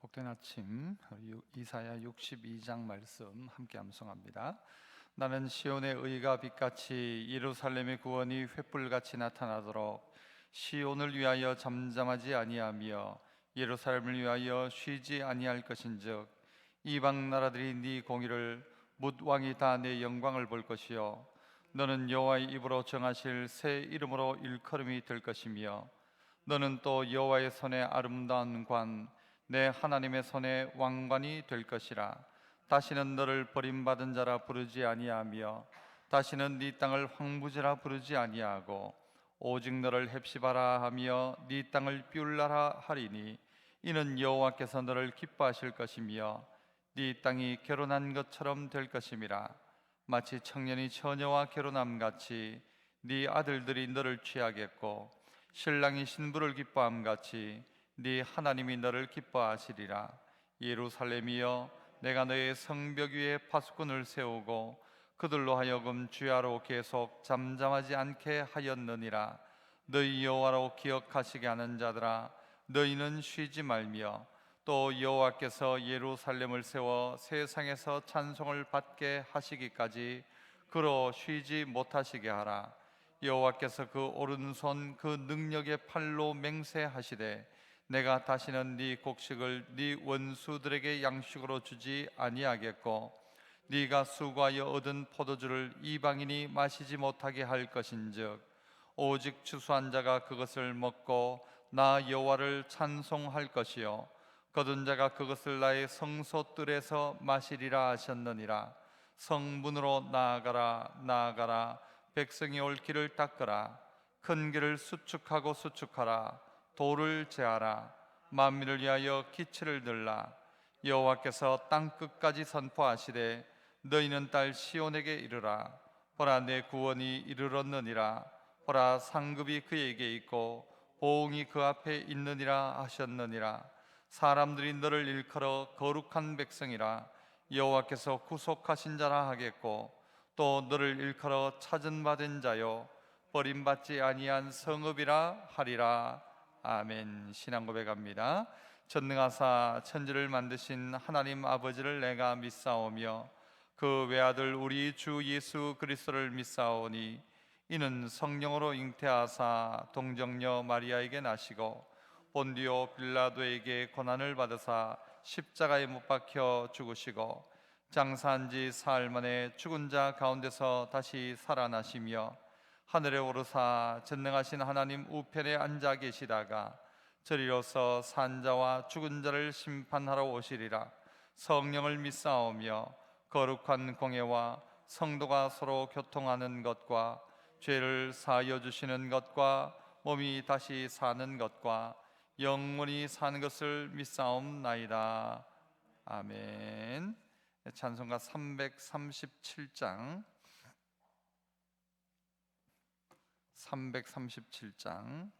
복된 아침, 이사야 62장 말씀 함께 암송합니다. 나는 시온의 의가 빛같이 예루살렘의 구원이 횃불같이 나타나도록 시온을 위하여 잠잠하지 아니하며 예루살렘을 위하여 쉬지 아니할 것인즉 이방 나라들이 네 공의를 뭇 왕이 다 내 영광을 볼 것이요 너는 여호와의 입으로 정하실 새 이름으로 일컬음이 될 것이며 너는 또 여호와의 손에 아름다운 관 내 하나님의 손에 왕관이 될 것이라. 다시는 너를 버림받은 자라 부르지 아니하며 다시는 네 땅을 황무지라 부르지 아니하고 오직 너를 헵시바라 하며 네 땅을 뷸라라 하리니 이는 여호와께서 너를 기뻐하실 것이며 네 땅이 결혼한 것처럼 될 것임이라. 마치 청년이 처녀와 결혼함같이 네 아들들이 너를 취하겠고 신랑이 신부를 기뻐함같이 네 하나님이 너를 기뻐하시리라. 예루살렘이여, 내가 너의 성벽 위에 파수꾼을 세우고 그들로 하여금 주야로 계속 잠잠하지 않게 하였느니라. 너희 여호와로 기억하시게 하는 자들아, 너희는 쉬지 말며 또 여호와께서 예루살렘을 세워 세상에서 찬송을 받게 하시기까지 그로 쉬지 못하시게 하라. 여호와께서 그 오른손 그 능력의 팔로 맹세하시되 내가 다시는 네 곡식을 네 원수들에게 양식으로 주지 아니하겠고 네가 수고하여 얻은 포도주를 이방인이 마시지 못하게 할 것인즉 오직 추수한 자가 그것을 먹고 나 여호와를 찬송할 것이요 거둔 자가 그것을 나의 성소뜰에서 마시리라 하셨느니라. 성문으로 나아가라 나아가라. 백성이 올 길을 닦으라. 큰 길을 수축하고 수축하라. 돌을 제하라. 만민을 위하여 기치를 들라. 여호와께서 땅 끝까지 선포하시되 너희는 딸 시온에게 이르라. 보라, 내 구원이 이르렀느니라. 보라, 상급이 그에게 있고 보응이 그 앞에 있느니라 하셨느니라. 사람들이 너를 일컬어 거룩한 백성이라 여호와께서 구속하신 자라 하겠고 또 너를 일컬어 찾은 바 된 자요 버림받지 아니한 성읍이라 하리라. 아멘. 신앙 고백합니다. 전능하사 천지를 만드신 하나님 아버지를 내가 믿사오며 그 외아들 우리 주 예수 그리스도를 믿사오니 이는 성령으로 잉태하사 동정녀 마리아에게 나시고 본디오 빌라도에게 고난을 받으사 십자가에 못 박혀 죽으시고 장사한 지 사흘 만에 죽은 자 가운데서 다시 살아나시며 하늘에 오르사 전능하신 하나님 우편에 앉아 계시다가 저리로서 산자와 죽은 자를 심판하러 오시리라. 성령을 믿사오며 거룩한 공예와 성도가 서로 교통하는 것과 죄를 사하여 주시는 것과 몸이 다시 사는 것과 영원히 사는 것을 믿사옵나이다. 아멘. 찬송가 337장 337장.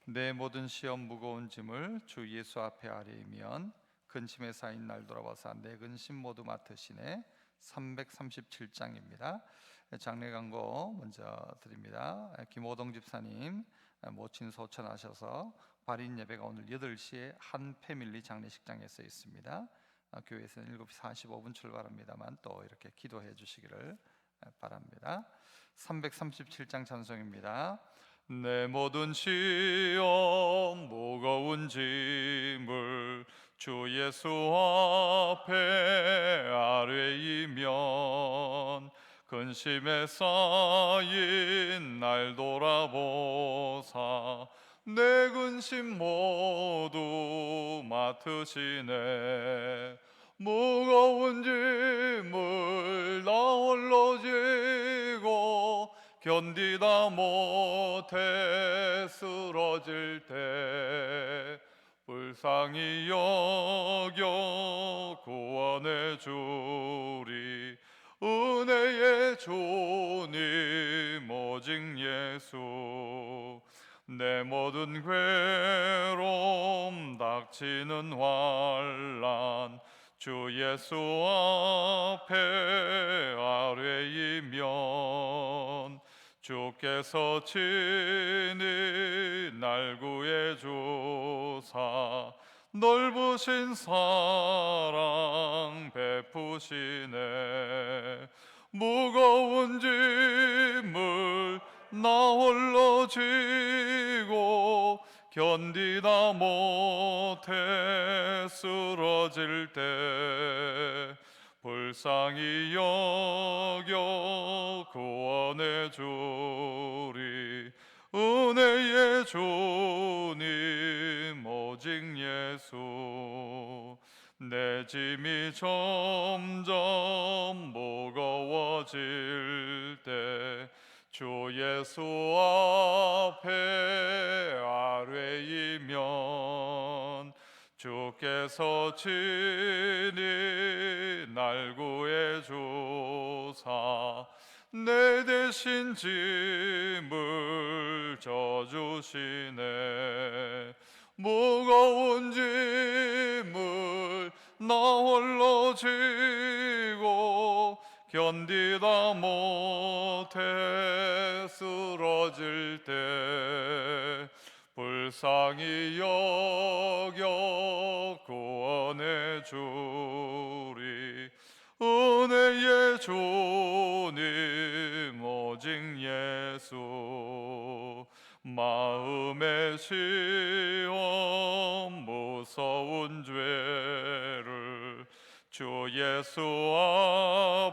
내 모든 시험 무거운 짐을 주 예수 앞에 아뢰면 근심에 쌓인 날 돌아와서 내 근심 모두 맡으시네. 337장입니다. 장례 광고 먼저 드립니다. 김호동 집사님 모친 소천하셔서 발인 예배가 오늘 8시에 한 패밀리 장례식장에서 있습니다. 교회에서는 7시 45분 출발합니다만 또 이렇게 기도해 주시기를 바랍니다. 337장 찬송입니다. 내 모든 시험 무거운 짐을 주 예수 앞에 아뢰이면 근심에 쌓인 날 돌아보사 내 근심 모두 맡으시네. 무거운 짐을 나 홀로 지고 견디다 못해 쓰러질 때 불쌍히 여겨 구원해 주리. 은혜의 주님 오직 예수. 내 모든 괴로움 닥치는 환난 주 예수 앞에 아뢰이면 주께서 친히 날 구해 주사 주사 넓으신 사랑 베푸시네. 무거운 짐을 나 홀로 지고 견디다 못해 쓰러질 때 불쌍히 여겨 구원해 주리. 은혜의 주님 오직 예수. 내 짐이 점점 무거워질 때 주 예수 앞에 아뢰이면 주께서 친히 날 구해 주사 내 대신 짐을 져주시네. 무거운 짐을 나 홀로 지고 견디다 못해 쓰러질 때 불쌍히 여겨 구원해 주리. 은혜의 주님 오직 예수. 마음의 시험 무서운 죄를 주 예수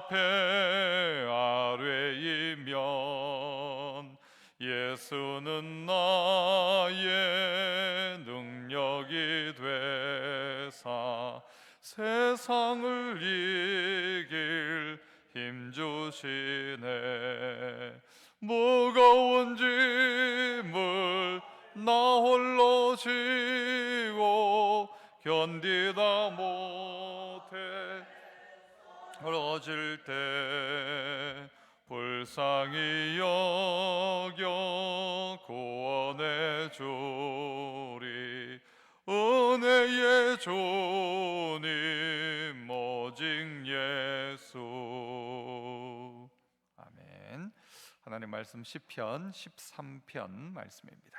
앞에 아뢰이면 예수는 나의 능력이 되사 세상을 이길 힘 주시네. 무거운 짐을 나 홀로 지고 견디다 못해 쓰러질 때 불쌍히 여겨 구원해 주리. 은혜의 주님 오직 예수. 아멘. 하나님 말씀 시편 13편 말씀입니다.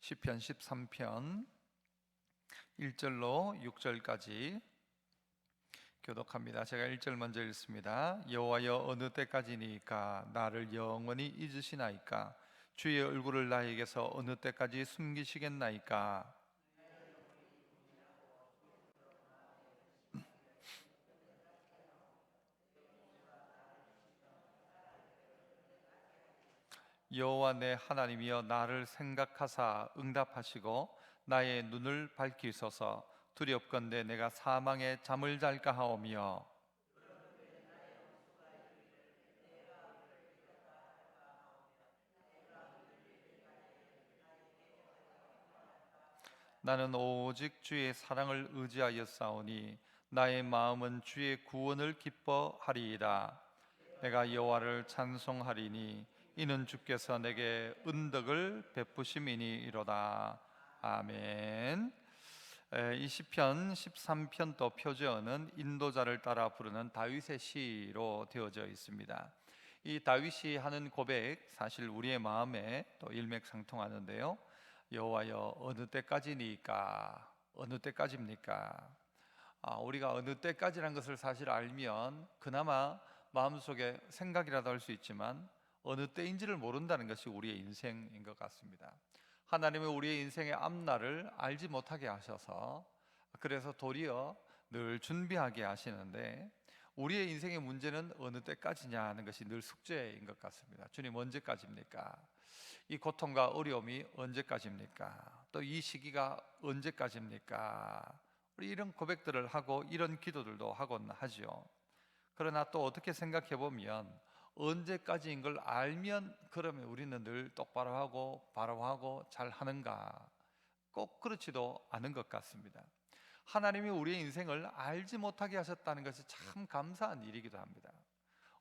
시편 13편 1절로 6절까지 교독합니다. 제가 1절 먼저 읽습니다. 여호와여 어느 때까지니까 나를 영원히 잊으시나이까? 주의 얼굴을 나에게서 어느 때까지 숨기시겠나이까? 여호와 내 하나님이여 나를 생각하사 응답하시고 나의 눈을 밝히소서. 두렵건대 내가 사망에 잠을 잘까 하오며 나는 오직 주의 사랑을 의지하여 싸우니 나의 마음은 주의 구원을 기뻐하리이다. 내가 여호와를 찬송하리니 이는 주께서 내게 은덕을 베푸심이니이로다. 아멘. 이 시편 13편 또 표제어는 인도자를 따라 부르는 다윗의 시로 되어져 있습니다. 이 다윗이 하는 고백 사실 우리의 마음에 또 일맥상통하는데요. 여호와여 어느 때까지니까? 어느 때까지입니까? 우리가 어느 때까지란 것을 사실 알면 그나마 마음속에 생각이라도 할 수 있지만 어느 때인지를 모른다는 것이 우리의 인생인 것 같습니다. 하나님은 우리의 인생의 앞날을 알지 못하게 하셔서 그래서 도리어 늘 준비하게 하시는데 우리의 인생의 문제는 어느 때까지냐 하는 것이 늘 숙제인 것 같습니다. 주님 언제까지입니까? 이 고통과 어려움이 언제까지입니까? 또 이 시기가 언제까지입니까? 우리 이런 고백들을 하고 이런 기도들도 하곤 하죠. 그러나 또 어떻게 생각해 보면 언제까지인 걸 알면 그러면 우리는 늘 똑바로 하고 바로 하고 잘 하는가? 꼭 그렇지도 않은 것 같습니다. 하나님이 우리의 인생을 알지 못하게 하셨다는 것이 참 감사한 일이기도 합니다.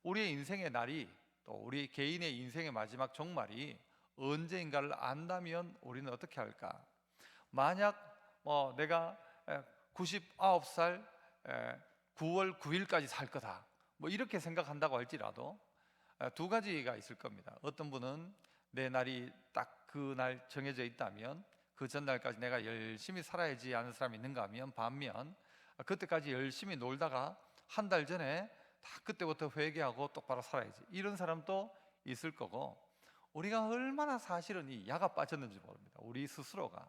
우리의 인생의 날이 또 우리 개인의 인생의 마지막 종말이 언제인가를 안다면 우리는 어떻게 할까? 만약 내가 99살 9월 9일까지 살 거다 이렇게 생각한다고 할지라도 두 가지가 있을 겁니다. 어떤 분은 내 날이 딱 그 날 정해져 있다면 그 전날까지 내가 열심히 살아야지 하는 사람이 있는가 하면, 반면 그때까지 열심히 놀다가 한 달 전에 다 그때부터 회개하고 똑바로 살아야지, 이런 사람도 있을 거고, 우리가 얼마나 사실은 이 약가 빠졌는지 모릅니다, 우리 스스로가.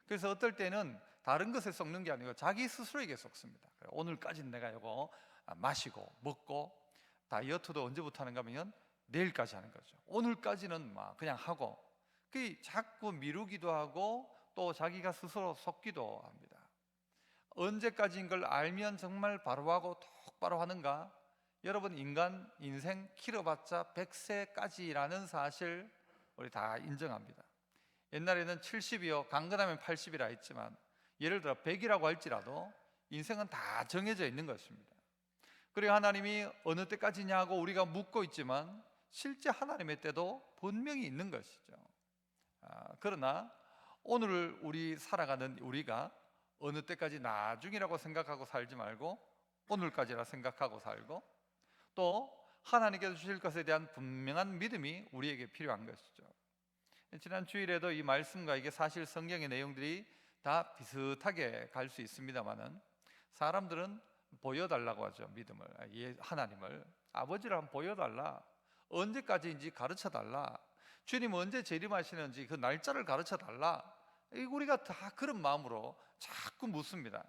그래서 어떨 때는 다른 것에 썩는 게 아니고 자기 스스로에게 썩습니다. 오늘까지는 내가 이거 마시고 먹고, 다이어트도 언제부터 하는가 하면 내일까지 하는 거죠. 오늘까지는 막 그냥 하고, 그 자꾸 미루기도 하고 또 자기가 스스로 속기도 합니다. 언제까지인 걸 알면 정말 바로 하고 똑바로 하는가? 여러분, 인생 길어봤자 100세까지라는 사실 우리 다 인정합니다. 옛날에는 70이요 강건하면 80이라 했지만, 예를 들어 100이라고 할지라도 인생은 다 정해져 있는 것입니다. 그리고 하나님이 어느 때까지냐 하고 우리가 묻고 있지만, 실제 하나님의 때도 분명히 있는 것이죠. 그러나 오늘 우리 살아가는 우리가 어느 때까지 나중이라고 생각하고 살지 말고 오늘까지라 생각하고 살고, 또 하나님께서 주실 것에 대한 분명한 믿음이 우리에게 필요한 것이죠. 지난 주일에도 이 말씀과 이게 사실 성경의 내용들이 다 비슷하게 갈 수 있습니다만은, 사람들은 보여달라고 하죠. 믿음을, 하나님을, 아버지를 한번 보여달라, 언제까지인지 가르쳐달라, 주님 언제 재림하시는지 그 날짜를 가르쳐달라, 우리가 다 그런 마음으로 자꾸 묻습니다.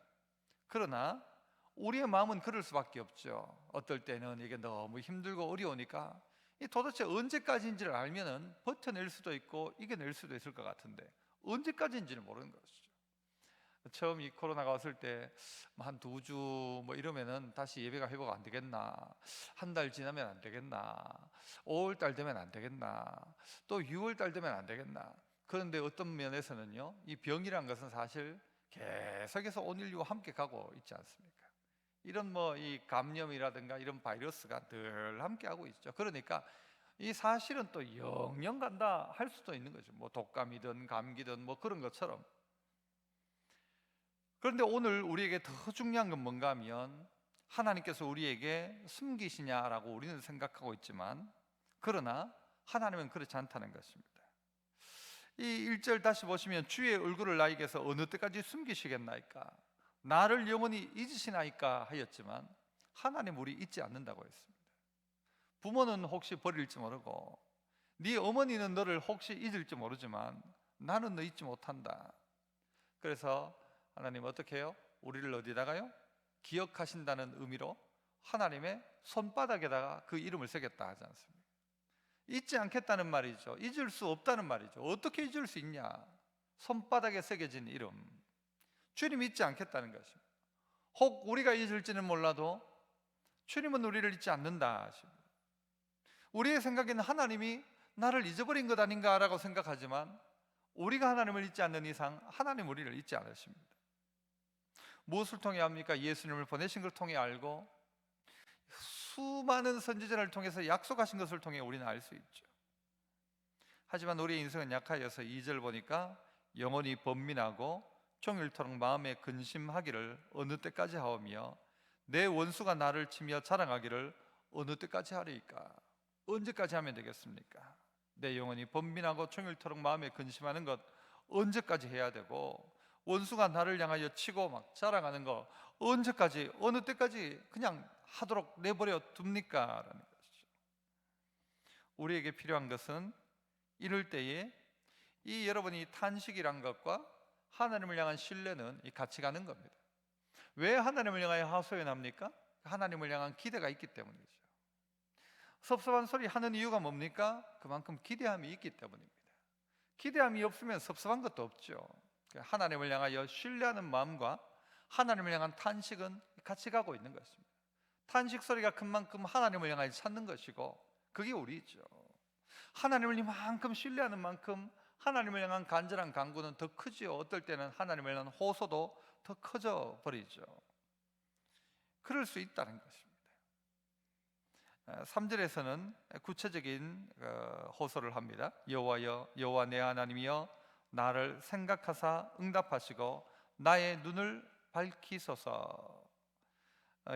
그러나 우리의 마음은 그럴 수밖에 없죠. 어떨 때는 이게 너무 힘들고 어려우니까 도대체 언제까지인지를 알면은 버텨낼 수도 있고 이겨낼 수도 있을 것 같은데, 언제까지인지는 모르는 것이죠. 처음 이 코로나가 왔을 때 한 2주 뭐 이러면은 다시 예배가 회복 안 되겠나, 한 달 지나면 안 되겠나, 5월 달 되면 안 되겠나, 또 6월 달 되면 안 되겠나. 그런데 어떤 면에서는요, 이 병이란 것은 사실 계속해서 온 인류와 함께 가고 있지 않습니까? 이런 뭐 이 감염이라든가 이런 바이러스가 늘 함께 하고 있죠. 그러니까 이 사실은 또 영영 간다 할 수도 있는 거죠. 뭐 독감이든 감기든 뭐 그런 것처럼. 그런데 오늘 우리에게 더 중요한 건 뭔가 하면, 하나님께서 우리에게 숨기시냐라고 우리는 생각하고 있지만, 그러나 하나님은 그렇지 않다는 것입니다. 이 1절 다시 보시면, 주의 얼굴을 나에게서 어느 때까지 숨기시겠나이까, 나를 영원히 잊으시나이까 하였지만, 하나님 우리 잊지 않는다고 했습니다. 부모는 혹시 버릴지 모르고, 네 어머니는 너를 혹시 잊을지 모르지만 나는 너 잊지 못한다. 그래서 하나님 어떻게 해요? 우리를 어디다가요? 기억하신다는 의미로 하나님의 손바닥에다가 그 이름을 새겼다 하지 않습니까? 잊지 않겠다는 말이죠. 잊을 수 없다는 말이죠. 어떻게 잊을 수 있냐? 손바닥에 새겨진 이름, 주님 잊지 않겠다는 것입니다. 혹 우리가 잊을지는 몰라도 주님은 우리를 잊지 않는다 하십니다. 우리의 생각에는 하나님이 나를 잊어버린 것 아닌가라고 생각하지만, 우리가 하나님을 잊지 않는 이상 하나님 우리를 잊지 않으십니다. 무엇을 통해 합니까? 예수님을 보내신 걸 통해 알고, 수많은 선지자를 통해서 약속하신 것을 통해 우리는 알 수 있죠. 하지만 우리의 인생은 약하여서 2절 보니까, 영원히 번민하고 종일토록 마음에 근심하기를 어느 때까지 하오며 내 원수가 나를 치며 자랑하기를 어느 때까지 하리이까. 언제까지 하면 되겠습니까? 내 영혼이 번민하고 종일토록 마음에 근심하는 것 언제까지 해야 되고, 원수가 나를 향하여 치고 막 자랑하는 거 언제까지, 어느 때까지 그냥 하도록 내버려 둡니까? 라는 것이죠. 우리에게 필요한 것은 이럴 때에 이 여러분이 탄식이란 것과 하나님을 향한 신뢰는 같이 가는 겁니다. 왜 하나님을 향하여 하소연합니까? 하나님을 향한 기대가 있기 때문이죠. 섭섭한 소리 하는 이유가 뭡니까? 그만큼 기대함이 있기 때문입니다. 기대함이 없으면 섭섭한 것도 없죠. 하나님을 향하여 신뢰하는 마음과 하나님을 향한 탄식은 같이 가고 있는 것입니다. 탄식 소리가 큰 만큼 하나님을 향하여 찾는 것이고, 그게 우리죠. 하나님을 이만큼 신뢰하는 만큼 하나님을 향한 간절한 간구는 더 크지요. 어떨 때는 하나님을 향한 호소도 더 커져 버리죠. 그럴 수 있다는 것입니다. 3절에서는 구체적인 호소를 합니다. 여호와여, 여호와 내 하나님이여, 나를 생각하사 응답하시고 나의 눈을 밝히소서.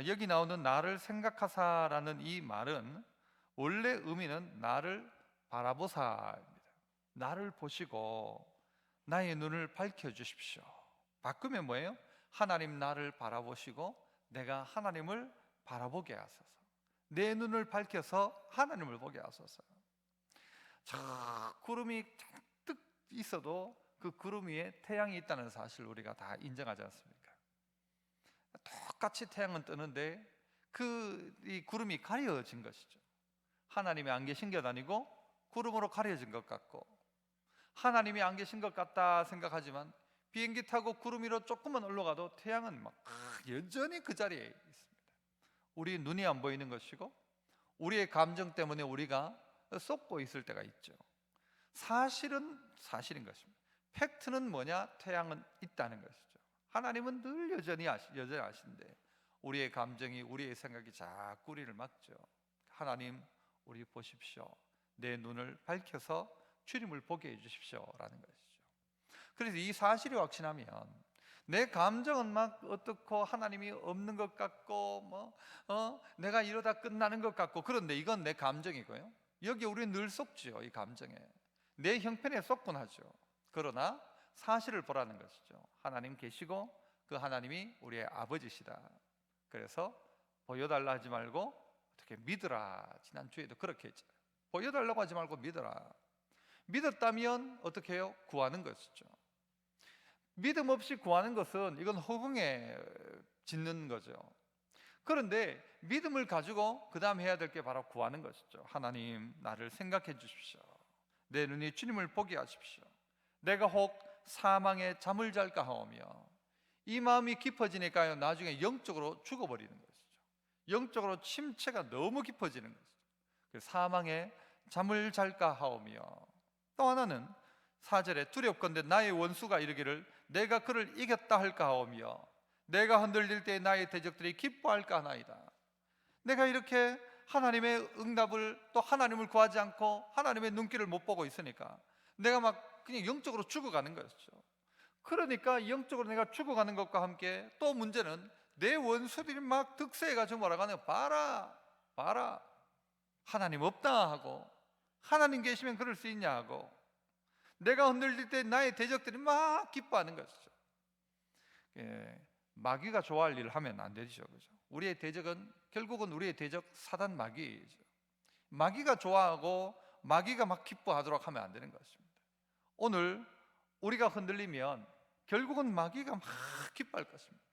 여기 나오는 나를 생각하사라는 이 말은 원래 의미는 나를 바라보사입니다. 나를 보시고 나의 눈을 밝혀주십시오. 바꾸면 뭐예요? 하나님 나를 바라보시고 내가 하나님을 바라보게 하소서. 내 눈을 밝혀서 하나님을 보게 하소서. 저 구름이 잔뜩 있어도 그 구름 위에 태양이 있다는 사실을 우리가 다 인정하지 않습니까? 똑같이 태양은 뜨는데 이 구름이 가려진 것이죠. 하나님이 안 계신 게 아니고 구름으로 가려진 것 같고, 하나님이 안 계신 것 같다 생각하지만 비행기 타고 구름 위로 조금만 올라가도 태양은 막 여전히 그 자리에 있습니다. 우리 눈이 안 보이는 것이고 우리의 감정 때문에 우리가 쏟고 있을 때가 있죠. 사실은 사실인 것입니다. 팩트는 뭐냐? 태양은 있다는 것이죠. 하나님은 늘 여전히 아신데 우리의 감정이, 우리의 생각이 자꾸 우리를 막죠. 하나님, 우리 보십시오. 내 눈을 밝혀서 주님을 보게 해주십시오 라는 것이죠. 그래서 이 사실이 확신하면 내 감정은 막 어떻고 하나님이 없는 것 같고 내가 이러다 끝나는 것 같고, 그런데 이건 내 감정이고요. 여기 우리는 늘 속지요. 이 감정에 내 형편에 속곤 하죠. 그러나 사실을 보라는 것이죠. 하나님 계시고 그 하나님이 우리의 아버지시다. 그래서 보여달라 하지 말고 어떻게 믿으라. 지난주에도 그렇게 했죠. 보여달라고 하지 말고 믿어라. 믿었다면 어떻게 해요? 구하는 것이죠. 믿음 없이 구하는 것은 이건 허공에 짓는 거죠. 그런데 믿음을 가지고 그 다음 해야 될 게 바로 구하는 것이죠. 하나님, 나를 생각해 주십시오. 내 눈이 주님을 보게 하십시오. 내가 혹 사망에 잠을 잘까 하오며. 이 마음이 깊어지니까요, 나중에 영적으로 죽어버리는 것이죠. 영적으로 침체가 너무 깊어지는 것이죠. 사망에 잠을 잘까 하오며. 또 하나는 4절에 두렵건대 나의 원수가 이르기를 내가 그를 이겼다 할까 하오며 내가 흔들릴 때 나의 대적들이 기뻐할까 하나이다. 내가 이렇게 하나님의 응답을, 또 하나님을 구하지 않고 하나님의 눈길을 못 보고 있으니까 내가 막 그냥 영적으로 죽어가는 것이죠. 그러니까 영적으로 내가 죽어가는 것과 함께 또 문제는 내 원수들이 막 득세해가지고 뭐라고 하냐, 봐라 하나님 없다 하고, 하나님 계시면 그럴 수 있냐 하고, 내가 흔들릴 때 나의 대적들이 막 기뻐하는 것이죠. 마귀가 좋아할 일을 하면 안 되죠. 그죠? 우리의 대적은 결국은 우리의 대적 사단 마귀이죠. 마귀가 좋아하고 마귀가 막 기뻐하도록 하면 안 되는 것입니다. 오늘 우리가 흔들리면 결국은 마귀가 막 기뻐할 것입니다.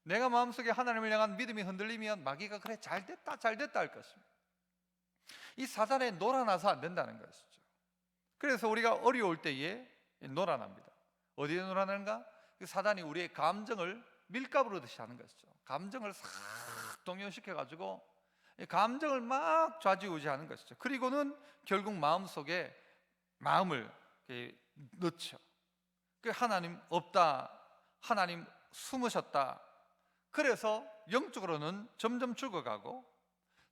내가 마음속에 하나님을 향한 믿음이 흔들리면 마귀가 그래 잘됐다 할 것입니다. 이 사단에 놀아나서 안 된다는 것이죠. 그래서 우리가 어려울 때에 놀아납니다. 어디에 놀아나는가? 사단이 우리의 감정을 밀가루로 듯이 하는 것이죠. 감정을 싹 동요시켜가지고 감정을 막 좌지우지하는 것이죠. 그리고는 결국 마음속에 마음을 넣죠. 하나님 없다, 하나님 숨으셨다. 그래서 영적으로는 점점 죽어가고,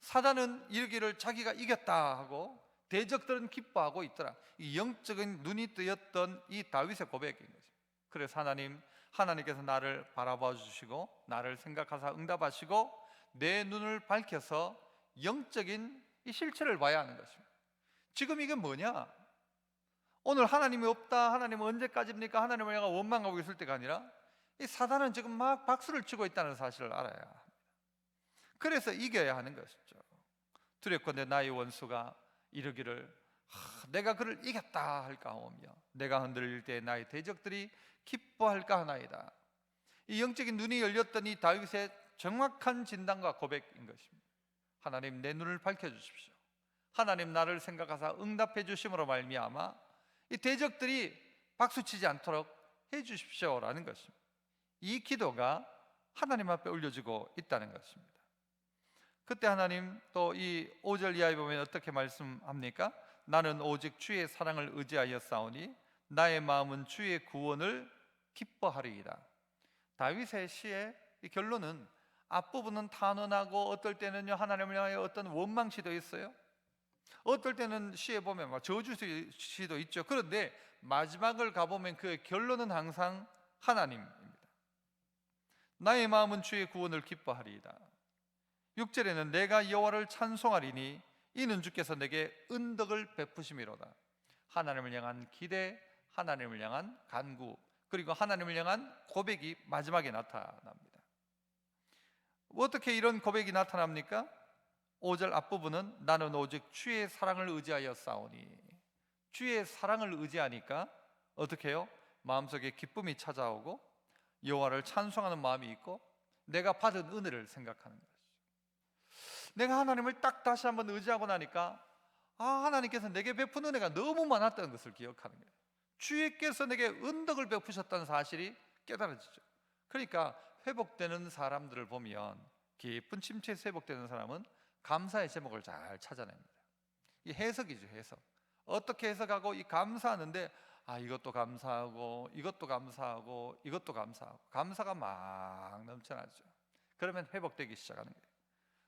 사단은 이르기를 자기가 이겼다 하고 대적들은 기뻐하고 있더라. 이 영적인 눈이 뜨였던 이 다윗의 고백인 거죠. 그래서 하나님께서 나를 바라봐 주시고 나를 생각하사 응답하시고 내 눈을 밝혀서 영적인 이 실체를 봐야 하는 것입니다. 지금 이게 뭐냐? 오늘 하나님이 없다, 하나님은 언제까지입니까? 하나님을 내가 원망하고 있을 때가 아니라 이 사단은 지금 막 박수를 치고 있다는 사실을 알아야 합니다. 그래서 이겨야 하는 것이죠. 두렵건대 나의 원수가 이르기를 내가 그를 이겼다 할까 하오며 내가 흔들릴 때 나의 대적들이 기뻐할까 하나이다. 이 영적인 눈이 열렸던 이 다윗의 정확한 진단과 고백인 것입니다. 하나님, 내 눈을 밝혀주십시오. 하나님, 나를 생각하사 응답해 주심으로 말미암아 이 대적들이 박수치지 않도록 해 주십시오 라는 것입니다. 이 기도가 하나님 앞에 올려지고 있다는 것입니다. 그때 하나님 또 이 5절 이하에 보면 어떻게 말씀합니까? 나는 오직 주의 사랑을 의지하여 싸우니 나의 마음은 주의 구원을 기뻐하리이다. 다윗의 시의 이 결론은 앞부분은 탄원하고 어떨 때는요 하나님을 향하여 어떤 원망시도 있어요. 어떨 때는 시에 보면 막 저주시도 있죠. 그런데 마지막을 가보면 그 결론은 항상 하나님입니다. 나의 마음은 주의 구원을 기뻐하리이다. 6절에는 내가 여호와를 찬송하리니 이는 주께서 내게 은덕을 베푸심이로다. 하나님을 향한 기대, 하나님을 향한 간구, 그리고 하나님을 향한 고백이 마지막에 나타납니다. 어떻게 이런 고백이 나타납니까? 5절 앞부분은 나는 오직 주의 사랑을 의지하여 싸우니, 주의 사랑을 의지하니까 어떻게 해요? 마음속에 기쁨이 찾아오고 여호와를 찬송하는 마음이 있고 내가 받은 은혜를 생각하는 것이죠. 내가 하나님을 딱 다시 한번 의지하고 나니까 하나님께서 내게 베푼 은혜가 너무 많았다는 것을 기억하는 거예요. 주께서 내게 은덕을 베푸셨다는 사실이 깨달아지죠. 그러니까 회복되는 사람들을 보면, 깊은 침체에서 회복되는 사람은 감사의 제목을 잘 찾아냅니다. 이 해석이죠, 해석. 어떻게 해석하고 이 감사하는데 이것도 감사하고 이것도 감사하고 이것도 감사하고 감사가 막 넘쳐나죠. 그러면 회복되기 시작하는 거예요.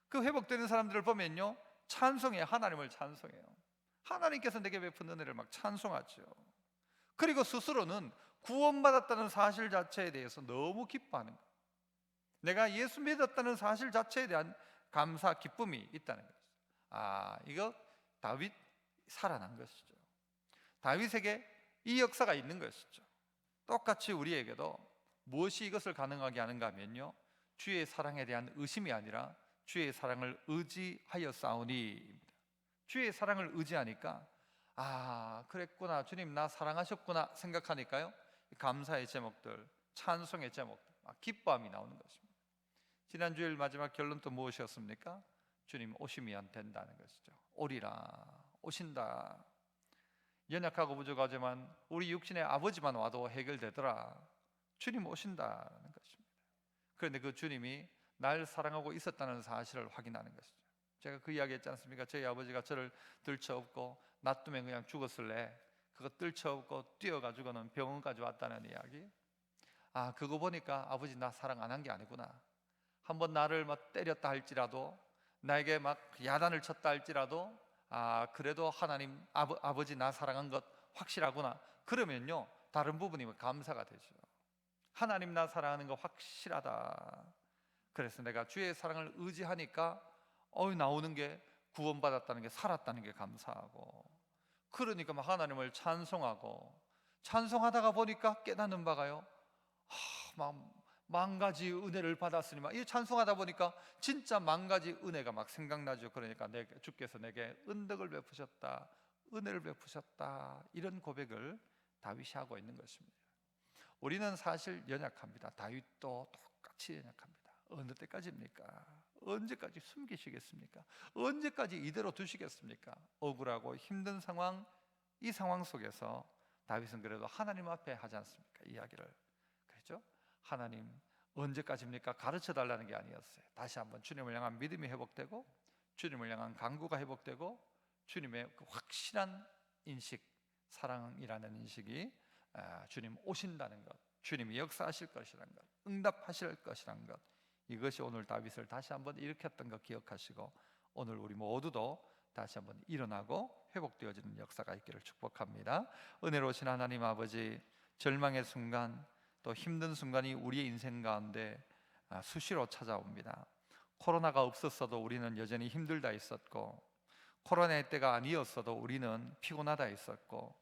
그 회복되는 사람들을 보면요, 찬송해요. 하나님을 찬송해요. 하나님께서 내게 베푼 은혜를 막 찬송하죠. 그리고 스스로는 구원받았다는 사실 자체에 대해서 너무 기뻐하는 거예요. 내가 예수 믿었다는 사실 자체에 대한 감사, 기쁨이 있다는 거죠. 이거 다윗 살아난 것이죠. 다윗에게 이 역사가 있는 것이죠. 똑같이 우리에게도 무엇이 이것을 가능하게 하는가 하면요, 주의 사랑에 대한 의심이 아니라 주의 사랑을 의지하여 싸우니입니다. 주의 사랑을 의지하니까 그랬구나, 주님 나 사랑하셨구나 생각하니까요, 감사의 제목들, 찬송의 제목들, 기뻐함이 나오는 것입니다. 지난 주일 마지막 결론 또 무엇이었습니까? 주님 오시면 된다는 것이죠. 오리라, 오신다. 연약하고 부족하지만 우리 육신의 아버지만 와도 해결되더라. 주님 오신다는 것입니다. 그런데 그 주님이 날 사랑하고 있었다는 사실을 확인하는 것이죠. 제가 그 이야기 했지 않습니까? 저희 아버지가 저를 들쳐업고 놔두면 그냥 죽었을래, 그거 들쳐업고 뛰어가지고는 병원까지 왔다는 이야기. 그거 보니까 아버지 나 사랑 안 한 게 아니구나. 한번 나를 막 때렸다 할지라도, 나에게 막 야단을 쳤다 할지라도 그래도 하나님 아버지 나 사랑한 것 확실하구나. 그러면요, 다른 부분이 감사가 되죠. 하나님 나 사랑하는 거 확실하다. 그래서 내가 주의 사랑을 의지하니까 나오는 게 구원받았다는 게, 살았다는 게 감사하고, 그러니까 막 하나님을 찬송하다가 보니까 깨닫는 바가요, 만 가지 은혜를 받았으니 이 찬송하다 보니까 진짜 만 가지 은혜가 막 생각나죠. 그러니까 주께서 내게 은덕을 베푸셨다, 은혜를 베푸셨다, 이런 고백을 다윗이 하고 있는 것입니다. 우리는 사실 연약합니다. 다윗도 똑같이 연약합니다. 어느 때까지입니까? 언제까지 숨기시겠습니까? 언제까지 이대로 두시겠습니까? 억울하고 힘든 상황, 이 상황 속에서 다윗은 그래도 하나님 앞에 하지 않습니까? 이야기를. 그렇죠? 하나님 언제까지입니까? 가르쳐 달라는 게 아니었어요. 다시 한번 주님을 향한 믿음이 회복되고, 주님을 향한 간구가 회복되고, 주님의 그 확실한 인식, 사랑이라는 인식이, 주님 오신다는 것, 주님이 역사하실 것이라는 것, 응답하실 것이라는 것, 이것이 오늘 다윗을 다시 한번 일으켰던 것 기억하시고, 오늘 우리 모두도 다시 한번 일어나고 회복되어지는 역사가 있기를 축복합니다. 은혜로우신 하나님 아버지, 절망의 순간, 또 힘든 순간이 우리의 인생 가운데 수시로 찾아옵니다. 코로나가 없었어도 우리는 여전히 힘들다 있었고, 코로나의 때가 아니었어도 우리는 피곤하다 있었고,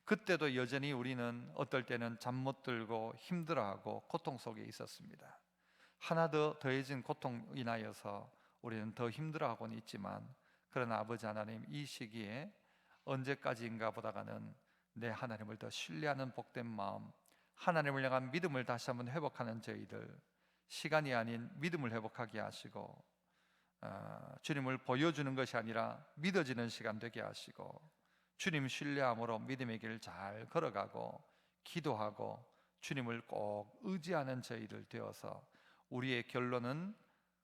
그때도 여전히 우리는 어떨 때는 잠 못 들고 힘들어하고 고통 속에 있었습니다. 하나 더 더해진 고통 인하여서 우리는 더 힘들어하고는 있지만, 그러나 아버지 하나님, 이 시기에 언제까지인가 보다가는 내 하나님을 더 신뢰하는 복된 마음, 하나님을 향한 믿음을 다시 한번 회복하는 저희들, 시간이 아닌 믿음을 회복하게 하시고, 주님을 보여주는 것이 아니라 믿어지는 시간 되게 하시고, 주님 신뢰함으로 믿음의 길을 잘 걸어가고 기도하고 주님을 꼭 의지하는 저희들 되어서, 우리의 결론은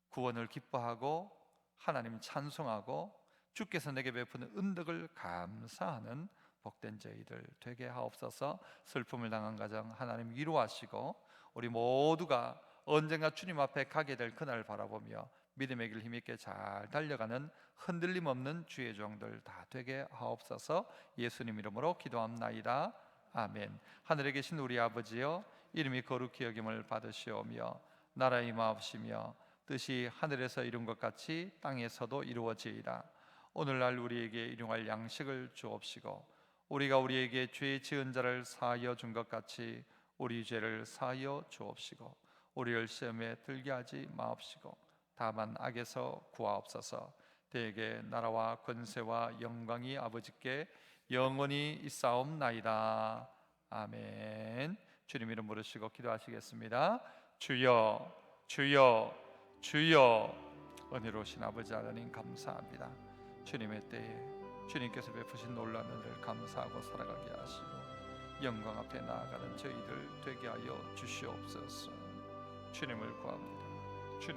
구원을 기뻐하고 하나님 찬송하고 주께서 내게 베푸는 은덕을 감사하는 복된 저희들 되게 하옵소서. 슬픔을 당한 가정 하나님 위로하시고, 우리 모두가 언젠가 주님 앞에 가게 될 그날을 바라보며 믿음의 길 힘있게 잘 달려가는 흔들림 없는 주의 종들 다 되게 하옵소서. 예수님 이름으로 기도합나이다. 아멘. 하늘에 계신 우리 아버지여, 이름이 거룩히 여김을 받으시오며 나라의 임하옵시며 뜻이 하늘에서 이룬 것 같이 땅에서도 이루어지이다. 오늘날 우리에게 일용할 양식을 주옵시고 우리가 우리에게 죄 지은 자를 사하여 준 것 같이 우리 죄를 사하여 주옵시고 우리를 시험에 들게 하지 마옵시고 다만 악에서 구하옵소서. 대개 나라와 권세와 영광이 아버지께 영원히 있사옵나이다. 아멘. 주님 이름 부르시고 기도하시겠습니다. 주여 주여 주여. 은혜로우신 아버지 하나님 감사합니다. 주님의 때에 주님께서 베푸신 놀라운 은혜를 감사하고 살아가게 하시고 영광 앞에 나아가는 저희들 되게 하여 주시옵소서. 주님을 구합니다.